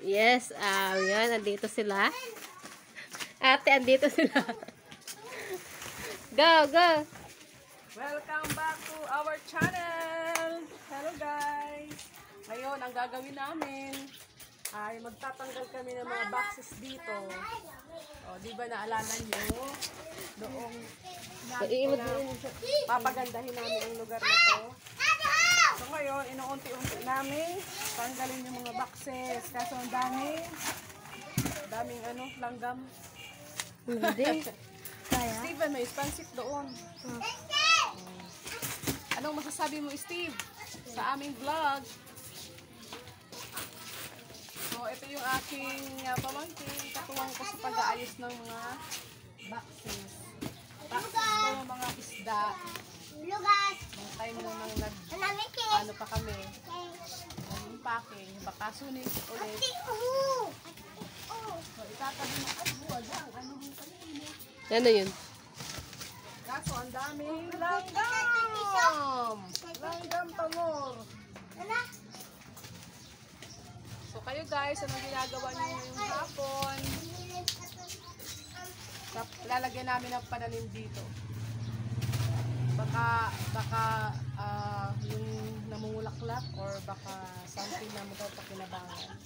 Yes, yan, andito sila. Ate, andito sila. Go, go! Welcome back to our channel! Hello guys! Ngayon, ang gagawin namin ay magtatanggal kami ng mga boxes dito. O, di ba naalala nyo? Noong papagandahin namin ang lugar na to. So ngayon, inuunti-unti namin tanggalin yung mga boxes. Kaso ang daming langgam. Hindi. Steven, may pansip doon. Anong masasabi mo, Steve, sa aming vlog? So, ito yung aking pamangkin. Katuwang ko sa pag-aayos ng mga boxes. Boxes ko ng mga isda. Mga time na nang ano pa kami. Nag-packing. Baka sunis ulit. So, itatabi mo. Ay, buwa dyan. Ano yung kanina? Ano yun? Kaso, ang daming langgam! Langgam pamor! So, kayo guys, anong ginagawa niyo yung hapon? Lalagyan namin ng pananim dito. Baka yung namumulaklak or baka something na magpapakinabangan.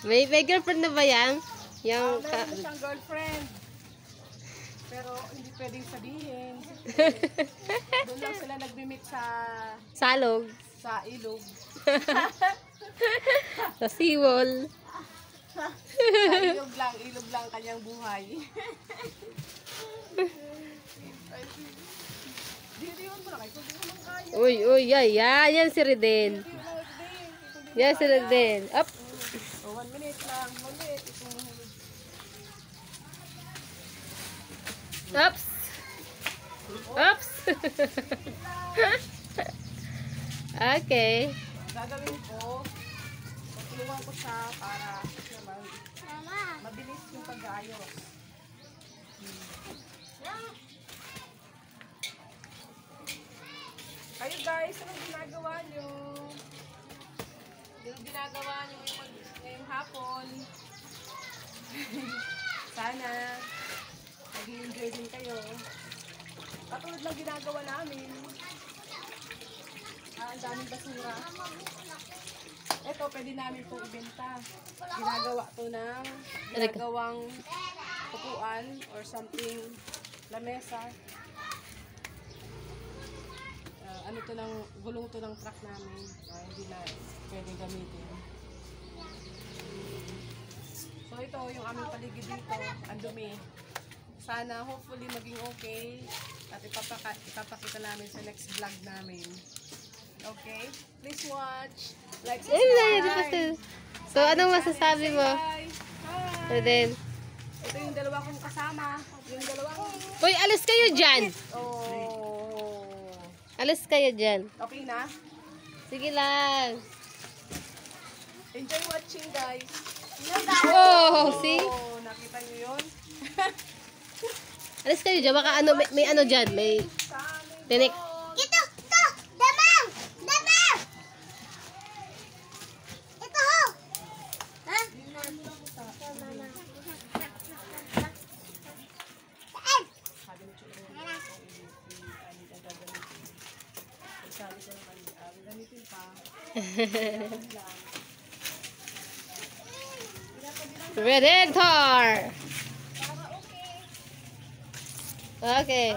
May girlfriend na ba yan? Yung Meron siyang girlfriend. Pero hindi pwedeng sabihin. Doon lang sila nagmi-meet sa salog. sa ilog. Sa seawall. Sa ilog lang kanyang buhay. Diriyon mo na kayo. Kung di mo lang kaya. Uy, yan si Reden. Yan si Reden. Up. Oh, 1 minute lang. 1 minute. Itong Oops. Oops. Okay. gagawin ko, tutulungan ko siya para naman mabilis yung pag-aayos. Kayo guys, anong ginagawa nyo? Anong ginagawa nyo ngayong hapon? Sana mag-i-enjoy din kayo. Katulad lang ginagawa namin. Ang daming basura. Ito, pwede namin itong ibenta. Ginagawa to ng ginagawang upuan or something, lamesa. Ano to ng, gulong to ng truck namin. Hindi na pwede gamitin. So ito, yung aming paligid dito, ang dumi. Sana, hopefully, maging okay. At ipapakita namin sa next vlog namin. Okay? Please watch. Like, subscribe. So, anong masasabi mo? Hi! Reden. Ito yung dalawa kong kasama. Yung dalawang... Uy, alis kayo dyan. Oh. Alis kayo dyan. Okay na? Sige lang. Enjoy watching, guys. Oh, see? Oh, nakita niyo yun? Alis kayo dyan. Baka ano, may ano dyan. May tinik. Redemptor. Okay.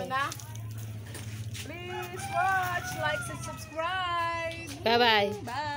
Please watch, like, and subscribe. Bye-bye. Bye.